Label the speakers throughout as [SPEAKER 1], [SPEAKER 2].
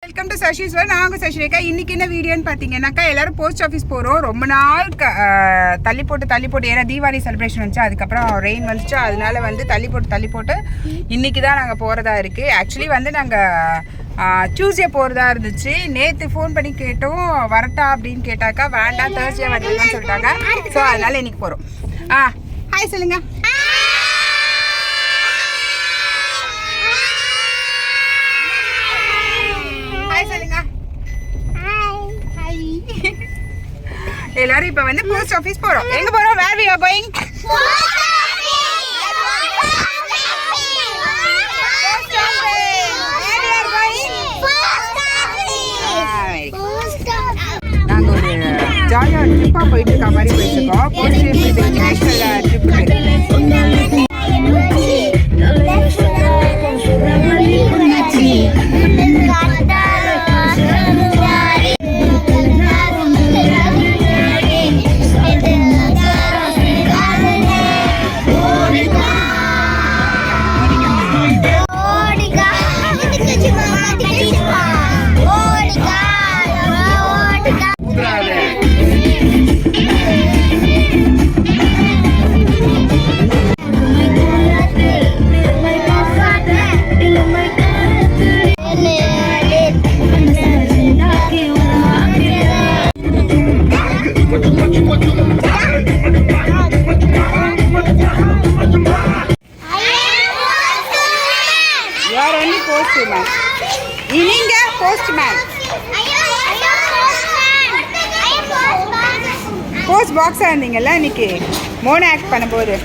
[SPEAKER 1] Welcome to சஷிஸ்வர். நாங்கள் சஷிரேகா. இன்றைக்கி என்ன வீடியோன்னு பார்த்தீங்கன்னாக்கா எல்லோரும் போஸ்ட் ஆஃபீஸ் போகிறோம். ரொம்ப நாள் தள்ளி போட்டு ஏன்னா தீபாவளி செலிப்ரேஷன் வந்துச்சு, அதுக்கப்புறம் ரெயின் வந்துச்சு, அதனால தள்ளி போட்டு இன்றைக்கி தான் நாங்கள் போகிறதா இருக்குது. ஆக்சுவலி நாங்கள் டியூஸ்டே போகிறதா இருந்துச்சு. நேற்று ஃபோன் பண்ணி கேட்டோம் வரட்டா அப்படின்னு கேட்டாக்கா வேண்டாம் தேர்ஸ்டே வந்துருங்கன்னு சொல்லிட்டாங்க. ஸோ அதனால் இன்றைக்கி போகிறோம். ஹாய் சொல்லுங்கள். எல்லாரும் இப்ப போஸ்ட் ஆபீஸ் போறோம். எங்க போறோம்? where we are going? நாங்க ஒரு ஜாலியா ட்ரிப்பா போயிட்டு இருக்க மாதிரி போயிட்டு இருக்கோம். Post national trip. நீங்க போஸ்ட்மேன். போஸ்ட் பாக்ஸா இருந்தீங்கல்ல இன்னைக்கு மோன ஆக்ட் பண்ணும்போது.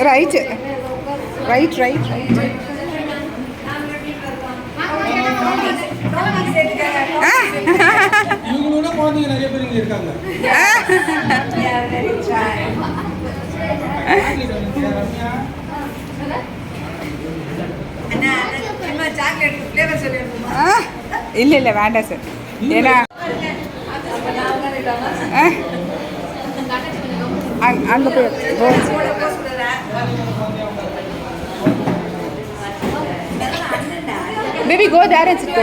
[SPEAKER 1] Right right right right. இல்ல வேண்டாம் சார். ஏன்னா அங்க போய் baby go there and sit.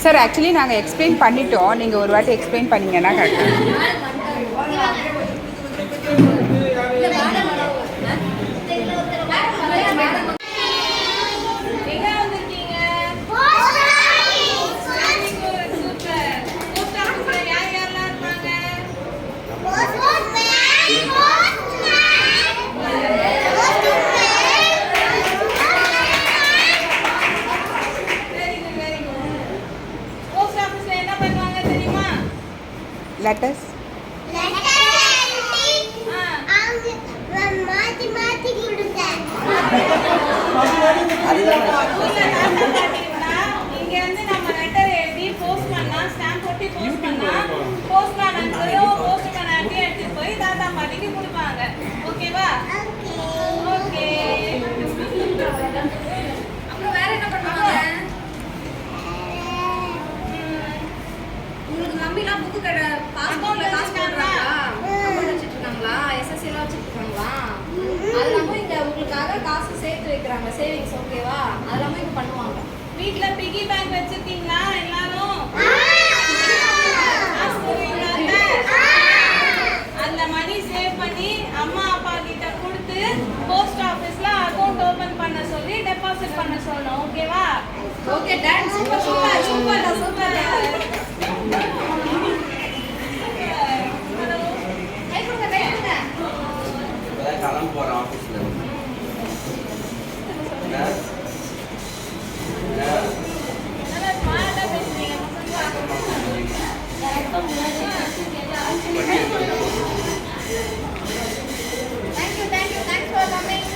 [SPEAKER 1] Sir actually நாங்கள் எக்ஸ்பிளைன் பண்ணிட்டோம். நீங்கள் ஒரு வாட்டி எக்ஸ்பிளைன் பண்ணிங்கன்னா கரெக்டாக. letters மாத்தி கொடுங்க. இங்க நம்ம லெட்டர் எழுதி போஸ்ட் பண்ணா ஸ்டாம்ப் ஒட்டி போஸ்ட் பண்ணா போஸ்ட்மேன் அங்கிளும் போஸ்ட்மேன் ஆண்டி எடுத்து போய் தாத்தா பாட்டிக்கு கொடுப்பாங்க. ஓகேவா? ஓகே. அப்புறம் வேற என்ன பண்ணுவாங்க? உங்களுக்கு மம்மிலாம் புக் கடை பாஸ்போர்ட்ல காசு போடுறாங்களா? அக்கவுண்ட் வச்சிட்டு இருக்காங்களா? எஸ்எஸ்சி எல்லாம் வச்சிட்டு இருக்காங்களா? அதெல்லாம் இங்க உங்களுக்காக காசு சேர்த்து வைக்கிறாங்க, சேவிங்ஸ். ஓகேவா? அதெல்லாம் இங்க பண்ணுவாங்க. வீட்ல பிகி பேங்க் வச்சிருக்கீங்களா எல்லாரும்? அந்த மணி சேவ் பண்ணி அம்மா அப்பா கிட்ட கொடுத்து போஸ்ட் ஆபீஸ்ல அக்கவுண்ட் ஓபன் பண்ண சொல்லி டெபாசிட் பண்ண சொல்லணும். ஓகேவா? Okay done. Super super super super. காலம் போற ஆபீஸ்ல நல்லா ஸ்மார்ட்டா பேசுறீங்க தேங்க்ஸ் ஃபார் கமிங்.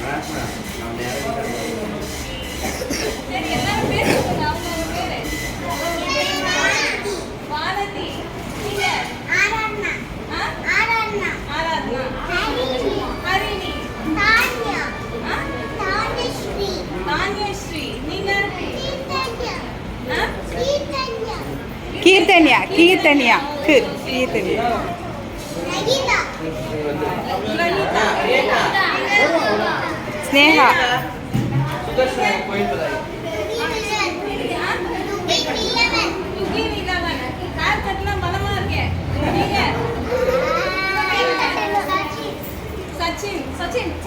[SPEAKER 1] சரி எல்லாரும் பேசுங்க அவங்க பேரு. கீர்த்தன்யா ஸ்னேகா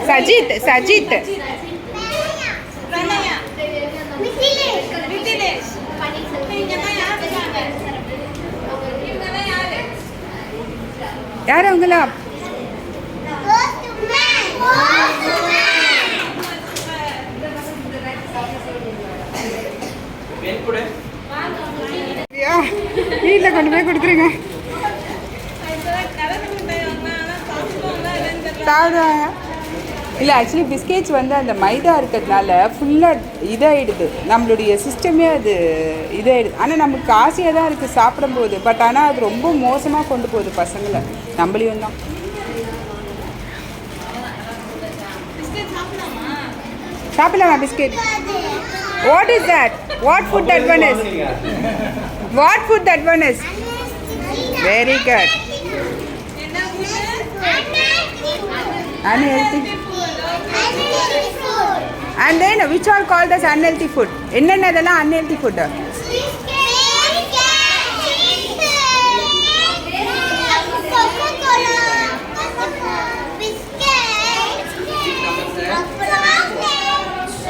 [SPEAKER 1] சஜித் யார் அவங்களா? வீட்டில் கொண்டு போய் கொடுத்துருங்க. சாப்பிடுவாங்க. இல்லை ஆக்சுவலி பிஸ்கெட்ஸ் வந்து அந்த மைதா இருக்கிறதுனால ஃபுல்லாக இதாகிடுது, நம்மளுடைய சிஸ்டமே அது இதாகிடுது. ஆனால் நமக்கு ஆசையாக தான் இருக்குது சாப்பிடும்போது, பட் ஆனால் அது ரொம்ப மோசமாக கொண்டு போகுது பசங்களை, நம்மளையும் தான். சாப்பிடலாமா biscuit? What is that? What food that one is? What food that one is? Very good. Unhealthy. And then which are called as unhealthy food? என்னென்னதெல்லாம் unhealthy food?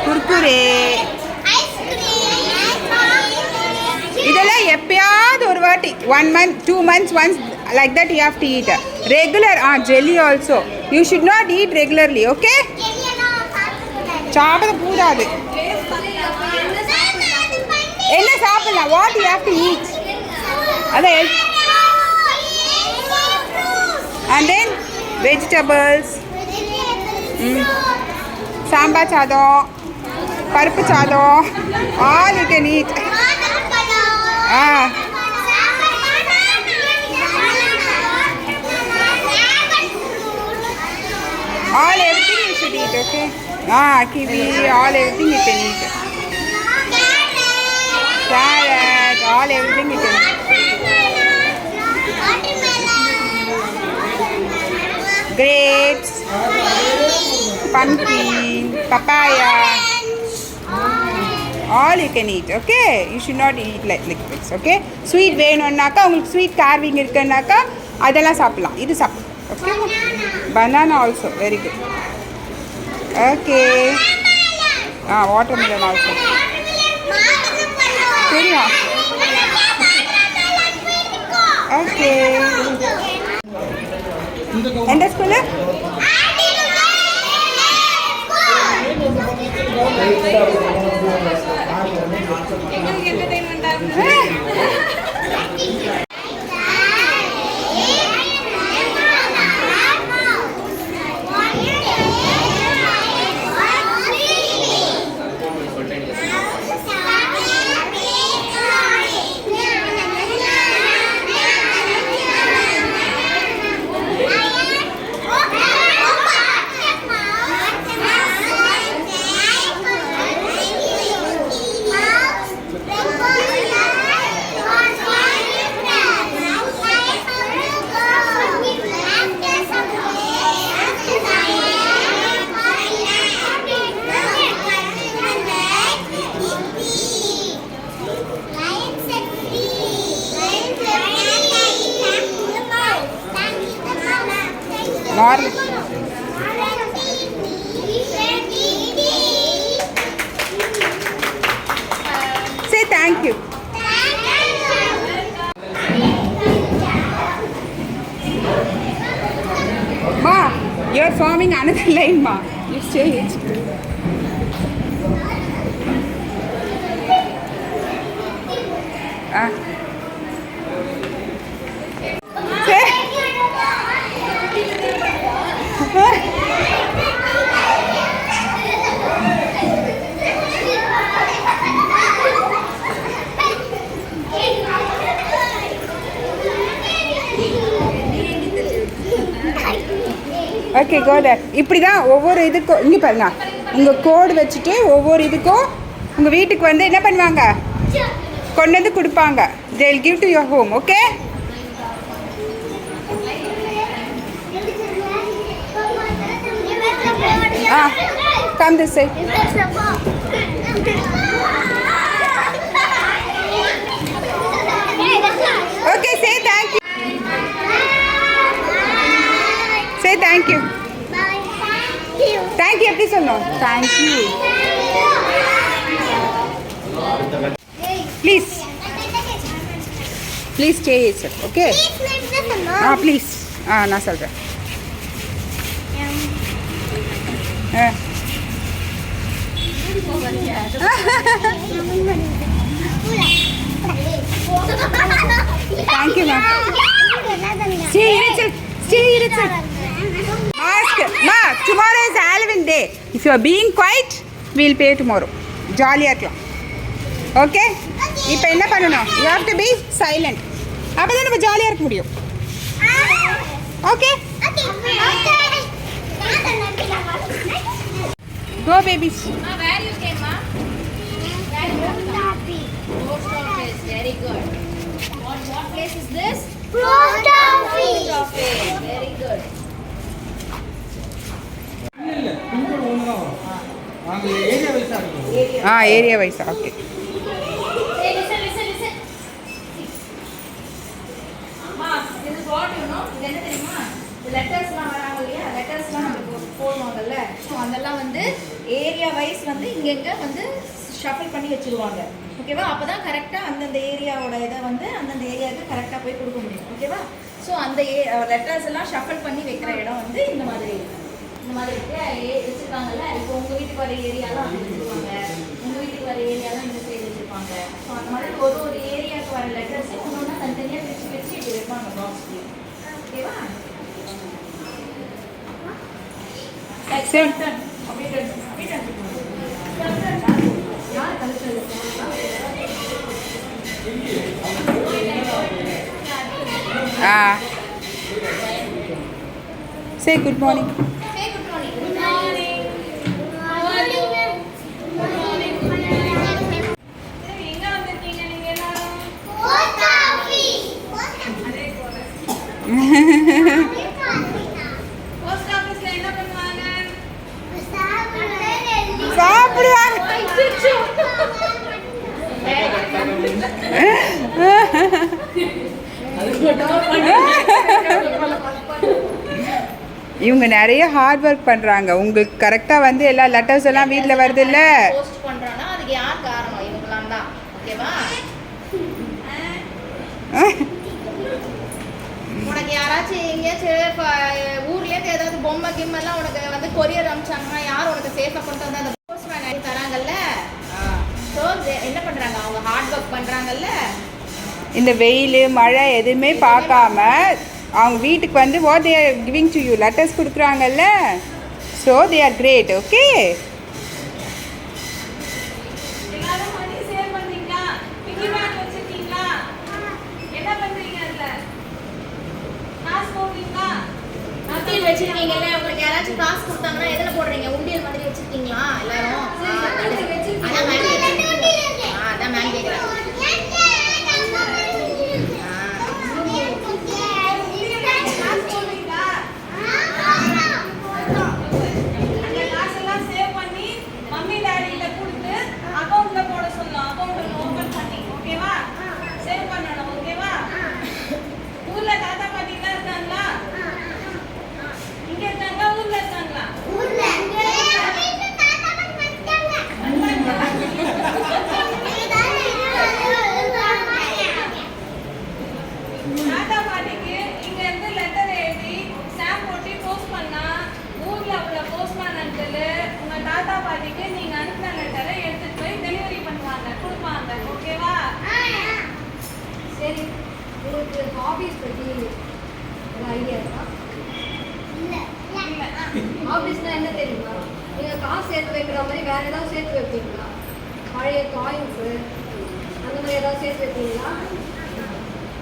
[SPEAKER 1] Kurkure. இதெல்லாம் எப்பயாவது ஒரு வாட்டி 1 month 2 months once like that you have to eat. Regular jelly also you should not eat regularly, okay? சாப்பிட கூடாது. என்ன சாப்பிடலாம்? what you have to eat? அதே. and then vegetables, sambar சாதம், பருப்பு சாதம், all you can eat. All everything you should eat, okay? Kiwi, all everything you can eat. Carrot, all everything you can eat. Grapes, pumpkin, papaya, all you can eat, okay? You should not eat like liquids, okay? Sweet வேணும்னாக்கா உங்களுக்கு sweet carving இருக்குன்னாக்கா அதெல்லாம் சாப்பிடலாம். இது சாப்பிடலாம், okay? Banana also, very good. Okay. Watermelon also. தெரியும். Okay. எந்த school? Normal. Say thank you. Ma, you are forming another line, ma. You say it. Say. Okay go there. இப்படி தான் ஒவ்வொரு இதுக்கும் இங்கே பாருங்க, உங்கள் கோடு வச்சுட்டு ஒவ்வொரு இதுக்கும் உங்கள் வீட்டுக்கு வந்து என்ன பண்ணுவாங்க, கொண்டு வந்து கொடுப்பாங்க. They'll give to your home, okay? Come this side. Okay, say thank you. Say thank you. Thank you, எப்படி சொல்லணும்? Thank you. Please. Please stay yourself, okay? Please. நான் சொல்கிறேன். Thank you, ma'am. Stay yourself. Stay yourself. Ask. Ma, tomorrow is Halloween day. If you are being quiet, we'll pay tomorrow. ஜாலியாக இருக்கலாம். Okay, இப்போ என்ன பண்ணணும்? You have to be silent. அப்போ தான் நம்ம ஜாலியாக இருக்க முடியும். Okay, go babies.
[SPEAKER 2] Where you came, ma? Post office. Very good. What place is this?
[SPEAKER 3] Post office.
[SPEAKER 2] Post office. Very good.
[SPEAKER 1] Area வைஸா? Okay.
[SPEAKER 2] Hey, listen. Ma, this is what you know. இது என்ன தெரியுமா? இந்த லெட்டர்ஸ்லாம் வராங்க இல்லையா? லெட்டர்ஸ்லாம் நம்ம போடுவாங்கல்ல. So அதெல்லாம் வந்து ஏரியா வைஸ் வந்து இங்கெங்க வந்து ஷஃபிள் பண்ணி வச்சுருவாங்க. ஓகேவா? அப்போ தான் கரெக்டாக அந்தந்த ஏரியாவோட இதை வந்து அந்தந்த ஏரியாவுக்கு கரெக்டாக போய் கொடுக்க முடியும். ஓகேவா? ஸோ அந்த லெட்டர்ஸ் எல்லாம் ஷஃபிள் பண்ணி வைக்கிற இடம் வந்து இந்த மாதிரி வச்சுருக்காங்கல்ல. இப்போ உங்கள் வீட்டுக்கு வர ஏரியாலாம் அங்கே வச்சுருப்பாங்க, உங்கள் வீட்டுக்கு வர ஏரியாலாம் இந்த சைடு வச்சுருப்பாங்க. ஸோ அந்த மாதிரி ஒரு ஏரியாவுக்கு வர லெட்டர்ஸை ஒன்று தனித்தனியாக பிரித்து இப்படி வைப்பாங்க பாக்ஸ்லேயே. ஓகேவா?
[SPEAKER 1] Say good morning.
[SPEAKER 2] Say good morning. Good morning. எங்க வந்திருக்கீங்க நீங்க எல்லாரும்?
[SPEAKER 3] Post office.
[SPEAKER 2] போஸ்ட் ஆபீஸ்ல என்ன பண்ணுவாங்க?
[SPEAKER 1] சாப்பிடுவாங்க. இவங்க நிறைய ஹார்ட் ஒர்க் பண்ணுறாங்க. உங்களுக்கு கரெக்டாக வந்து எல்லா லெட்டர்ஸ் எல்லாம் வீட்டில் வருது இல்லை?
[SPEAKER 2] போஸ்ட் பண்றோம்னா அதுக்கு யார் காரணம்? இவங்கலாம் தான். ஓகேவா? உனக்கு யாராச்சும் எங்கேயாச்சும் ஊர்லேருந்து ஏதாவது பொம்மை கிம்மெல்லாம் உனக்கு வந்து கொரியர் அனுப்பிச்சாங்கன்னா யார் உனக்கு சேஃபாக கொண்டு வந்து அந்த போஸ்ட்மேன் தராங்கல்ல? ஸோ என்ன பண்ணுறாங்க? அவங்க ஹார்ட் ஒர்க் பண்ணுறாங்கல்ல.
[SPEAKER 1] இந்த வெயில் மழை எதுவுமே பார்க்காம அவங்க வீட்டுக்கு வந்து what they are giving to you letters கொடுக்குறாங்கல்ல. So they are great. Okay,
[SPEAKER 2] எல்லாரும் மணி சேவ் பண்றீங்களா? பிக்கி பேங்க் வச்சிருக்கீங்களா? என்ன பண்றீங்க அதுல? காசு போடுறீங்களா? உண்டியல் வச்சிருக்கீங்கல்ல. உங்களுக்கு யாராச்சும் காசு கொடுத்தாங்கன்னா எதுல போடுறீங்க? உண்டியல் மாதிரி வச்சிருக்கீங்களா எல்லாரும்? அதான் மேம் கேக்குறேன். அதான் மேம் கேக்குறேன். சரி, உங்களுக்கு ஹாபிஸ் பற்றி ஒரு ஐடியா இருக்கா? ஹாபிஸ்னால் என்ன தெரியுமா? நீங்கள் காசு சேர்த்து வைக்கிற மாதிரி வேறு ஏதாவது சேர்த்து வைப்பீங்களா? பழைய காயின்ஸு அந்த மாதிரி ஏதாவது சேர்த்து வைப்பீங்களா?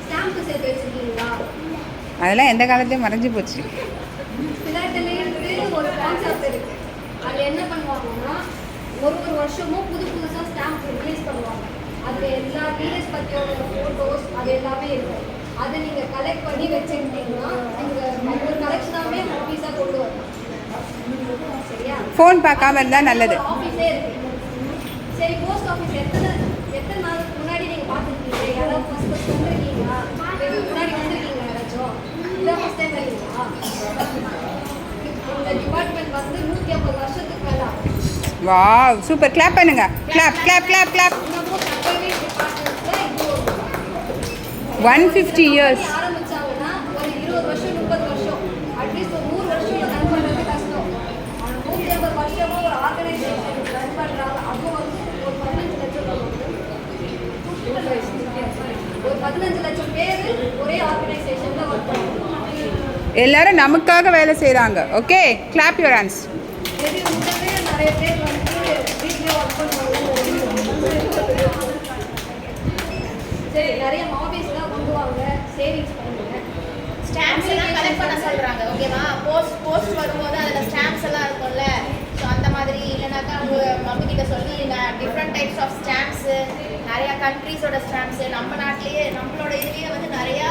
[SPEAKER 2] ஸ்டாம்ப்பு சேர்த்து வச்சுருக்கீங்களா?
[SPEAKER 1] அதெல்லாம் எந்த காலத்தையும் மறைஞ்சு போச்சு.
[SPEAKER 2] சிலர்கிட்டலேருந்து ஒரு கான்செப்ட் இருக்குது. அதில் என்ன பண்ணுவாங்கன்னா ஒரு வருஷமும் புதுசாக ஸ்டாம்ப் ரிலீஸ் பண்ணுவாங்க. அதில் எல்லா டீச்சர்ஸ் பற்றியோட ஃபோட்டோஸ் அது எல்லாமே இருக்கும். அதை நீங்கள் கலெக்ட் பண்ணி வச்சுக்கிட்டீங்கன்னா நீங்கள் ஒரு கலெக்ஷனாகவே ஆஃபீஸாக கொண்டு வரலாம். சரியா?
[SPEAKER 1] ஃபோன் பார்க்காம இருந்தால் நல்லது.
[SPEAKER 2] ஆஃபீஸே இருக்கு. சரி, போஸ்ட் ஆஃபீஸ் எத்தனை நாளுக்கு முன்னாடி நீங்கள் பார்த்துருக்கீங்க? யாராவது ஃபஸ்ட் வந்துருக்கீங்களா? முன்னாடி வந்திருக்கீங்களா யாராச்சும்? இதான் ஃபஸ்ட் டைம் வரீங்களா? இந்த டிபார்ட்மெண்ட் வந்து 150 வருஷத்துக்கு மேலே ஆகும்.
[SPEAKER 1] Wow, super. கிளாப் பண்ணுங்க. Clap clap clap clap. 150 years.
[SPEAKER 2] ஆரம்பிச்சாங்கன்னா ஒரு 20 வருஷம் 30 வருஷம் அட்லீஸ்ட் ஒரு 100 வருஷம் ரன் பண்ணுறது கஷ்டம். 150 வருஷமாக ஒரு ஆர்கனைசேஷன் ரன் பண்ணுறாங்க. அப்போ வந்து ஒரு 15 லட்சம் பேர் ஒரே ஆர்கனைசேஷனில் ஒர்க் பண்ணுறாங்க.
[SPEAKER 1] எல்லாரும் நமக்காக வேலை செய்கிறாங்க. Okay, clap your hands.
[SPEAKER 2] நிறைய பேர் வந்து வீட்டிலே ஒர்க் பண்ணுவாங்க. சரி, நிறைய ஹாபீஸ்லாம் கொண்டு வாங்க, சேவிங்ஸ் பண்ணுங்க.
[SPEAKER 4] ஸ்டாம்ப்ஸ் எல்லாம் கலெக்ட் பண்ண சொல்றாங்க. ஓகேவா? போஸ்ட் வரும்போது அதில் ஸ்டாம்ப்ஸ் எல்லாம் இருக்கும்ல, ஸோ அந்த மாதிரி இல்லைனாக்கா அவங்க மம்மி கிட்ட சொல்லி டிஃப்ரெண்ட் டைப்ஸ் ஆஃப் ஸ்டாம்ப்ஸு, நிறையா கண்ட்ரீஸோட ஸ்டாம்ப்ஸு, நம்ம நாட்டிலேயே நம்மளோட இதுலேயே வந்து நிறையா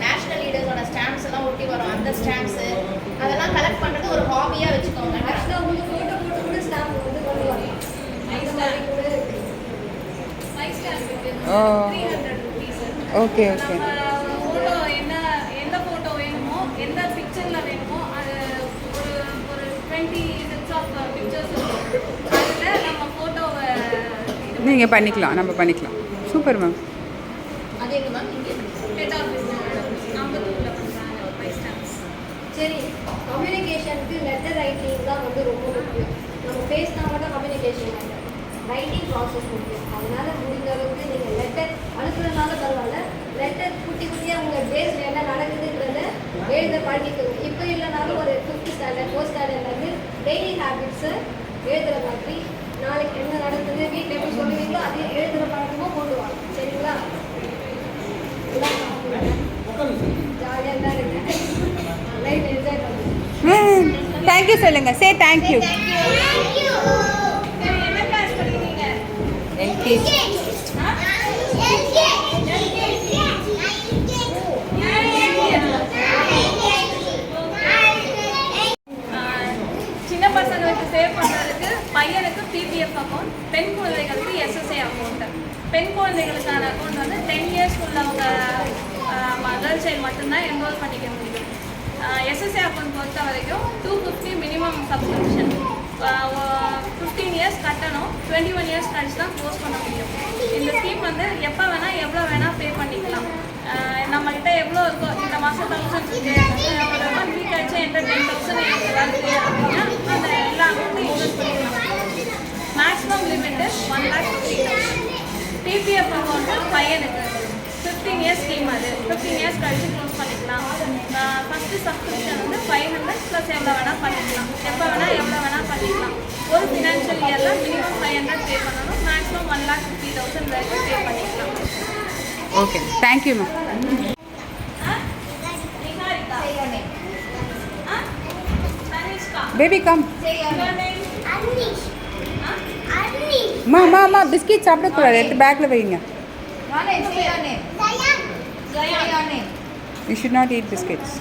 [SPEAKER 4] நேஷ்னல் லீடர்ஸோட ஸ்டாம்ப்ஸ் எல்லாம் ஒட்டி வரும். அந்த ஸ்டாம்ப்ஸு அதெல்லாம் கலெக்ட் பண்ணுறது ஒரு ஹாபியாக வச்சுக்கோங்க.
[SPEAKER 2] ஆக்சுவலாக உங்களுக்கு ஃபோட்டோ போட்டு கூட ஸ்டாம்ப் வந்து கொண்டு வரலாம். அந்த மாதிரி கூட இருக்கு.
[SPEAKER 1] ஓ, ஓகே ஓகே.
[SPEAKER 5] ஃபோட்டோ எந்த ஃபோட்டோ வேணுமோ, எந்த பிக்சரில் வேணுமோ, அது ஒரு 20 செட்ஸ் ஆஃப் பிக்சர்ஸ் இருக்கும். அதில் நம்ம ஃபோட்டோவை
[SPEAKER 1] நீங்கள் பண்ணிக்கலாம், நம்ம பண்ணிக்கலாம். Super ma'am.
[SPEAKER 4] அது எங்க மேம்? இங்கே
[SPEAKER 5] ஹெட் ஆஃபீஸ் அம்பத்தூரில் பண்ணுறாங்க ஒரு 5 ஸ்டாம்ப்ஸ்.
[SPEAKER 2] சரி, கம்யூனிகேஷனுக்கு லெட்டர் ரைட்டிங் தான் வந்து ரொம்ப முக்கியம். நம்ம பேசினா மட்டும் கம்யூனிகேஷன் இல்லை, ரைட்டிங் ப்ராசஸ் முக்கியம். அதனால முடிஞ்ச அளவுக்கு நீங்கள் லெட்டர் அனுப்புறதுனால பரவாயில்ல, லெட்டர் குட்டி குட்டியாக உங்கள் டேஸில் என்ன நடக்குதுன்றத எழுத பழகிக்கணும். இப்போ இல்லைனாலும் ஒரு 5th ஸ்டாண்டர்ட் 4th ஸ்டாண்டர்ட்லேருந்து டெய்லி ஹேபிட்ஸை எழுதுகிற மாதிரி, நாளைக்கு என்ன நடக்குது வீட்டில் எப்படி சொல்லுவீங்களோ அதே எழுதுகிற பழக்கமும் கொண்டு வாங்க. சரிங்களா? ஜாலியாக தான் இருக்கு. லைஃப் என்ஜாய் பண்ணுங்க.
[SPEAKER 1] தேங்க்யூ சொல்லுங்க. Say thank you.
[SPEAKER 5] என்ன கிளாஸ் படிக்கிறீங்க?
[SPEAKER 1] எல்கேஜி.
[SPEAKER 5] சின்ன பசங்களுக்கு சேவ் பண்ணுறதுக்கு பையனுக்கு பிபிஎஃப் அக்கௌண்ட், பெண் குழந்தைகளுக்கு எஸ்எஸ்ஐ அக்கௌண்ட். பெண் குழந்தைகளுக்கான அக்கௌண்ட் வந்து 10 இயர்ஸ் உள்ளவங்க கேர்ள் சைல்டு மட்டும்தான் என்ரோல் பண்ணிக்க முடியும். எஸ்எஸ்ஐ அக்கௌண்ட் பொறுத்த வரைக்கும் 250 மினிமம் சப்ஸ்கிரிப்ஷன், 15 இயர்ஸ் கட்டணும். 21 இயர்ஸ் கழிச்சு தான் க்ளோஸ் பண்ண முடியும். இந்த ஸ்கீம் வந்து எப்போ வேணால் எவ்வளோ வேணால் பே பண்ணிக்கலாம். நம்மகிட்ட எவ்வளோ இருக்கோ, இந்த மாதம் 1000 இருக்குது, ஒரு வீக் கழிச்சு எந்த 10,000 எனக்கு ஏதாவது தேவை அப்படின்னா அந்த எல்லா அமௌண்ட்டும் இன்வெஸ்ட் பண்ணிக்கலாம். Maximum limit 1,50,000. பிபிஎஃப் அக்கௌண்ட்டு பையனுக்கு 15 இயர்ஸ் ஸ்கீம். அது 15 இயர்ஸ் கழிச்சு க்ளோஸ் பண்ணிக்கலாம். ஃபஸ்ட்டு சப்ஸ்கிரிப்ஷன் வந்து 500 ப்ளஸ் எவ்வளோ வேணால் பண்ணிக்கலாம். எப்போ வேணால் எவ்வளோ வேணால் பண்ணிக்கலாம். ஒரு ஃபினான்ஷியல் இயரில் மினிமம் 500 பே பண்ணணும். மேக்ஸிமம் 1,50,000 வரைக்கும் பே பண்ணிக்கலாம்.
[SPEAKER 1] Okay, thank you ma'am.
[SPEAKER 5] Niharika, Tanishka,
[SPEAKER 1] baby come.
[SPEAKER 5] your name?
[SPEAKER 1] மா பிஸ்கெட் சாப்பிடக்கூடாது, எடுத்து பேக்கில் வைங்க. You should not eat biscuits.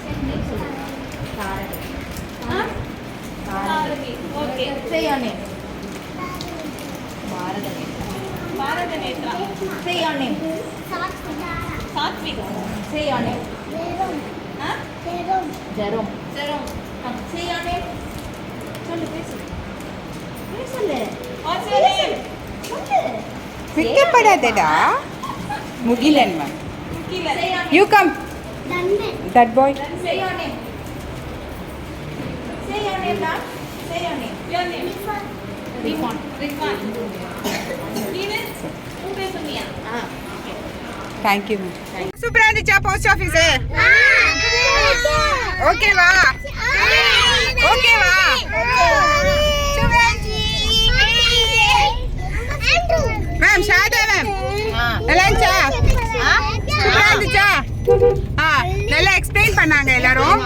[SPEAKER 5] Sarvi. Okay.
[SPEAKER 4] Say your name.
[SPEAKER 5] Bharata Netra.
[SPEAKER 4] Say your name.
[SPEAKER 5] Satvik.
[SPEAKER 4] Say your name.
[SPEAKER 5] Huh?
[SPEAKER 4] Jerome.
[SPEAKER 5] Jerome.
[SPEAKER 4] Say your name. சொல்லு பேசு. சொல்லு.
[SPEAKER 5] What's your name?
[SPEAKER 4] சொல்லு.
[SPEAKER 1] வெக்கப்படாதடா. Mugilan ma'am.
[SPEAKER 5] Kilan.
[SPEAKER 4] Say your name.
[SPEAKER 1] You come. That boy.
[SPEAKER 4] Say your name. Say your name, Dad. Say your name.
[SPEAKER 5] Your name?
[SPEAKER 4] Rifan.
[SPEAKER 5] Rifan. நீனு உன் பேர் சொன்னியா?
[SPEAKER 1] Thank you ma'am. சூப்பராக இருந்துச்சா போஸ்ட் ஆஃபீஸு? ஓகேவா? ஓகேவா? மேம் ஷாதா மேம் நல்லா இருந்துச்சா? சூப்பராக இருந்துச்சா? நல்லா எக்ஸ்பிளைன் பண்ணாங்க எல்லாரும்.